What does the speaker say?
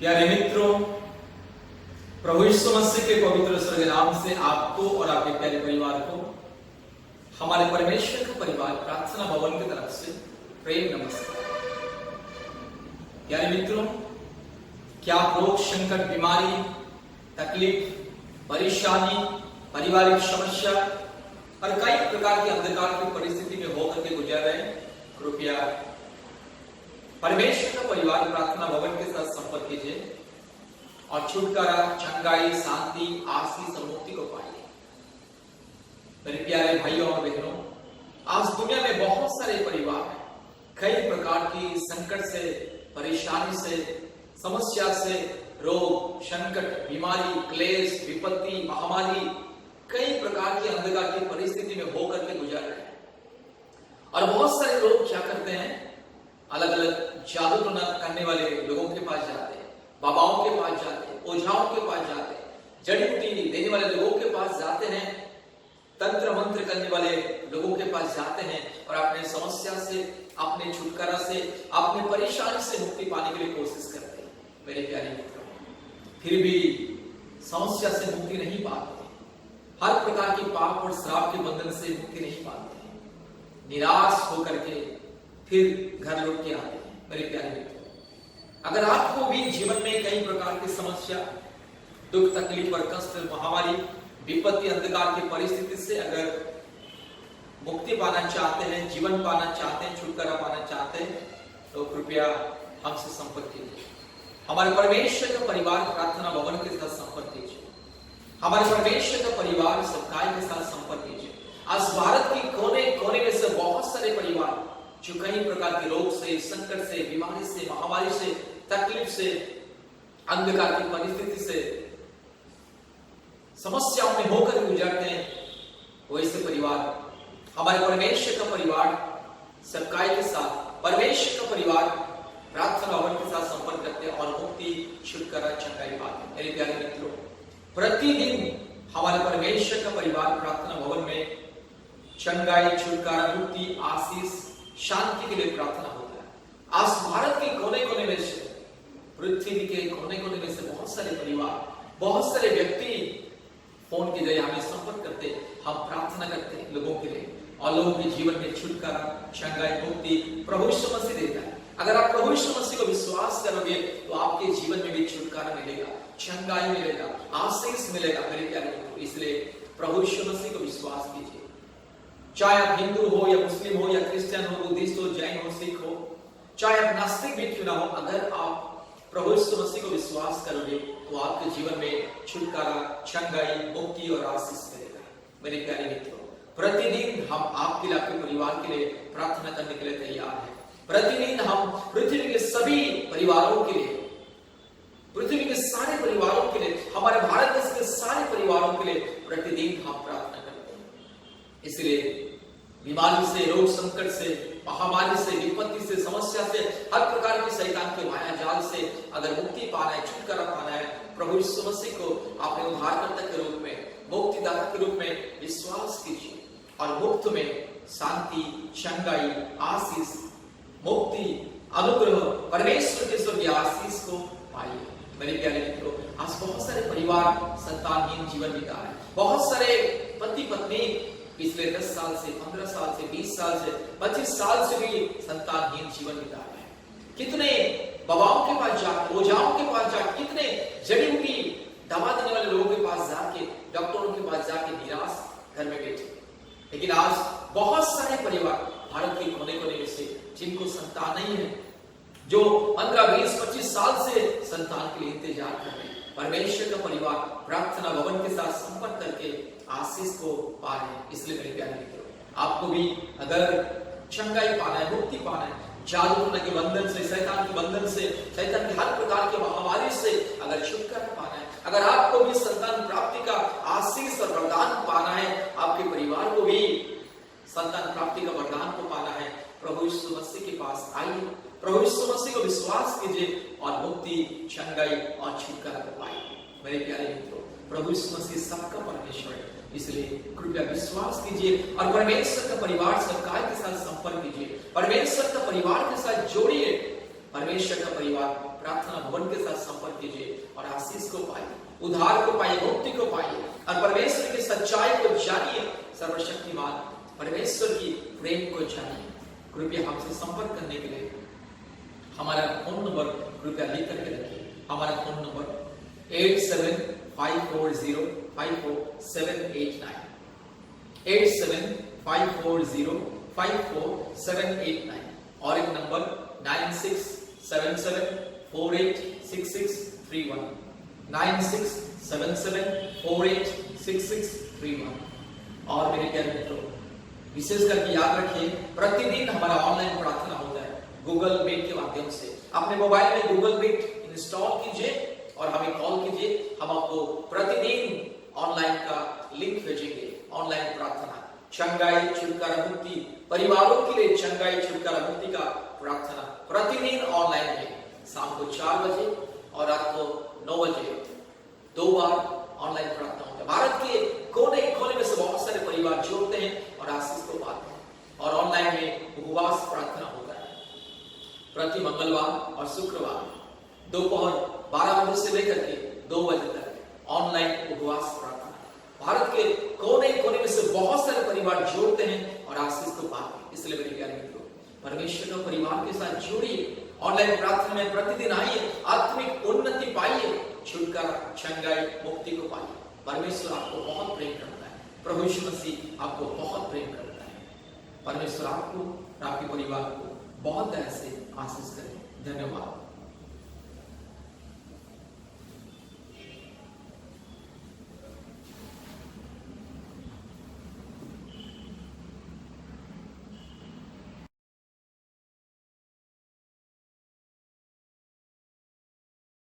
प्यारे मित्रों, प्रभु यीशु मसीह के पवित्र स्वर्ग नाम से आपको और आपके प्यारे परिवार को हमारे परमेश्वर का परिवार प्रार्थना भवन की तरफ से प्रेम नमस्कार। प्यारे मित्रों, क्या रोग, संकट, बीमारी, तकलीफ, परेशानी, पारिवारिक समस्या और कई प्रकार की अंधकार की परिस्थिति में होकर के गुजर रहे हैं? कृपया परमेश्वर का परिवार प्रार्थना भवन के साथ संपर्क कीजिए और छुटकारा, चंगाई, शांति, आशीष और मुक्ति को पाइए। मेरे प्यारे भाइयों और बहनों, आज दुनिया में बहुत सारे परिवार हैं, कई प्रकार की संकट से, परेशानी से, समस्या से, रोग, संकट, बीमारी, क्लेश, विपत्ति, महामारी, कई प्रकार की अंधकार की परिस्थिति में होकर के गुजर रहे हैं। और बहुत सारे लोग क्या करते हैं, अलग अलग जादू टोना करने वाले लोगों के पास जाते हैं, बाबाओं के पास जाते हैं, ओझाओं के पास जाते हैं, जड़ी बूटी देने वाले लोगों के पास जाते हैं, तंत्र मंत्र करने वाले लोगों के पास जाते हैं और अपने समस्या से, अपने छुटकारा से, अपने परेशानी से मुक्ति पाने के लिए कोशिश करते हैं। मेरे प्यारे मित्रों, फिर भी समस्या से मुक्ति नहीं पाते, हर प्रकार की पाप और श्राप के बंधन से मुक्ति नहीं पाते, निराश होकर के फिर घर लौट के आते हैं। मेरे प्यारे मित्रों, अगर आपको भी जीवन में कई प्रकार की समस्या, दुख, तकलीफ और कष्ट, महामारी, विपत्ति, अंधकार की परिस्थिति से अगर मुक्ति पाना चाहते हैं, जीवन पाना चाहते हैं, छुटकारा पाना चाहते हैं, तो कृपया हमसे संपर्क कीजिए। हमारे परमेश्वर का परिवार प्रार्थना भवन के साथ संपर्क कीजिए। हमारे परमेश्वर का परिवार सबकाई के साथ संपर्क कीजिए। आज भारत की कोने कोने में से बहुत सारे परिवार जो कई प्रकार के रोग से, संकट से, बीमारी से, महामारी से, तकलीफ से, अंधकार की परिस्थिति से, समस्याओं में होकर गुजरते हैं, वैसे परिवार हमारे परमेश्वर का परिवार सबकाई के साथ, परमेश्वर का परिवार प्रार्थना भवन के साथ संपर्क करते हैं और मुक्ति, छुटकारा, चंगाई पाते हैं। मेरे प्यारे मित्रों, प्रतिदिन हमारे परमेश्वर का परिवार प्रार्थना भवन में चंगाई, छुटकारा, मुक्ति, आशीष, शांति के लिए प्रार्थना होता है। आज भारत के कोने कोने में से, पृथ्वी के कोने कोने में से बहुत सारे परिवार, बहुत सारे व्यक्ति फोन के जरिए हमें संपर्क करते, हम प्रार्थना करते हैं लोगों के लिए और लोगों के जीवन में छुटकारा, चंगाई, मुक्ति प्रभु यीशु मसीह देता है। अगर आप प्रभु यीशु मसीह को विश्वास करोगे तो आपके जीवन में भी छुटकारा मिलेगा, चंगाई मिलेगा, आशीष मिलेगा। मेरे प्यारे मित्रों, इसलिए प्रभु यीशु मसीह को विश्वास कीजिए। चाहे आप हिंदू हो या मुस्लिम हो या क्रिश्चियन हो, बुद्धिस्ट हो, जैन हो, सिख हो, चाहे आप नास्तिक भी क्यों ना हो, अगर आप प्रभु यीशु मसीह को विश्वास करोगे तो आपके जीवन में छुटकारा, चंगाई, मुक्ति और आशीष मिलेगा। मेरे प्यारे मित्रों, प्रतिदिन हम आपके लिए, आपके परिवार के लिए प्रार्थना करने के लिए तैयार हैं। प्रतिदिन हम पृथ्वी के सभी परिवारों के लिए, पृथ्वी के सारे परिवारों के लिए, हमारे भारत देश के सारे परिवारों के लिए प्रतिदिन हम प्रार्थना करते हैं। इसलिए बीमारी से, रोग, संकट से, महामारी से, विपत्ति से, समस्या से, हर प्रकार की शैतान के माया जाल से अगर मुक्ति पाना है, छुटकारा पाना है, प्रभु यीशु मसीह को अपने उद्धारकर्ता के रूप में, मुक्तिदाता के रूप में विश्वास कीजिए और मुक्त में शांति, चंगाई, आशीष, मुक्ति, अनुग्रह, परमेश्वर के स्वर्गीय आशीष को पाइए। मेरे प्यारे मित्रों, आज बहुत सारे परिवार संतानहीन जीवन बिता रहे हैं। बहुत सारे पति पत्नी पिछले 10 साल से, 15 साल से, 20 साल से, 25 साल से भी संतानहीन जीवन बिता रहे हैं। कितने बाबाओं के पास जाके, ओझाओं के पास जाके, कितने जड़ी बूटी दवा देने वाले लोगों के पास जाके, डॉक्टरों के पास जाके निराश घर में बैठे। लेकिन आज बहुत सारे परिवार भारत के कोने कोने में से जिनको संतान नहीं है, जो 15, 20, 25 साल से संतान के लिए इंतजार कर रहे हैं, परमेश्वर का परिवार प्रार्थना भवन के साथ संपर्क करके आशीष को पा रहे हैं। इसलिए मेरे प्यारे मित्रों, आपको भी अगर चंगाई पाना है, मुक्ति पाना है, जादू टोना के बंधन से, शैतान के बंधन से, शैतान की हर प्रकार की महामारी से अगर छुटकारा पाना है, अगर आपको भी संतान प्राप्ति का आशीष और वरदान पाना है, आपके परिवार को भी संतान प्राप्ति का वरदान को पाना है, प्रभु यीशु मसीह के पास आइए, प्रभु यीशु मसीह को विश्वास कीजिए और मुक्ति, चंगाई और छुटकारा को पाइए। मेरे प्यारे मित्रों, प्रभु यीशु मसीह सबका परमेश्वर है, इसलिए कृपया विश्वास कीजिए और परमेश्वर का परिवार सरकार के साथ संपर्क कीजिए, परमेश्वर का परिवार के साथ जोड़िए। परमेश्वर का परिवार प्रार्थना भवन के साथ संपर्क कीजिए और आशीष को पाइए, उद्धार को पाइए, मुक्ति को पाइए और परमेश्वर की सच्चाई को जानिए, सर्वशक्तिमान परमेश्वर की प्रेम को जानिए। कृपया हमसे संपर्क करने के लिए हमारा फोन नंबर कृपया लिख करके रखिए। हमारा फोन नंबर 8754054789 8754054789 और एक नंबर 9677486631 9677486631। और मेरे प्यारे मित्रों, विशेष करके याद रखिए, प्रतिदिन हमारा ऑनलाइन प्रार्थना होता है गूगल मीट के माध्यम से। अपने मोबाइल में गूगल मीट इंस्टॉल कीजिए और हमें कॉल कीजिए। हम आपको प्रतिदिन ऑनलाइन का लिंक भेजेंगे। ऑनलाइन प्रार्थना, चंगाई, छुटकारा, मुक्ति, परिवारों के लिए चंगाई, छुटकारा, मुक्ति का प्रार्थना प्रतिदिन ऑनलाइन में शाम को 4 बजे और रात को 9 बजे 2 बार ऑनलाइन प्रार्थना होता है। भारत के कोने कोने में से बहुत सारे परिवार जोड़ते हैं और आशीष को पाते हैं। और ऑनलाइन में उपवास प्रार्थना होता है प्रति मंगलवार और शुक्रवार दोपहर 12 बजे से लेकर के 2 बजे तक ऑनलाइन उपवास प्रार्थना। भारत के कोने कोने में से बहुत सारे परिवार जोड़ते हैं और आशीष को पाते हैं। इसलिए मेरे प्यारे मित्रों, परमेश्वर का परिवार के साथ जुड़िए, ऑनलाइन प्रार्थना में प्रतिदिन आइए, आत्मिक उन्नति पाइए, छुटकारा, चंगाई, मुक्ति को पाइए। परमेश्वर आपको बहुत प्रेम करता है, प्रभु यीशु मसीह आपको बहुत प्रेम करता है। परमेश्वर आपको और आपके परिवार को बहुत दया से आशीष करे। धन्यवाद।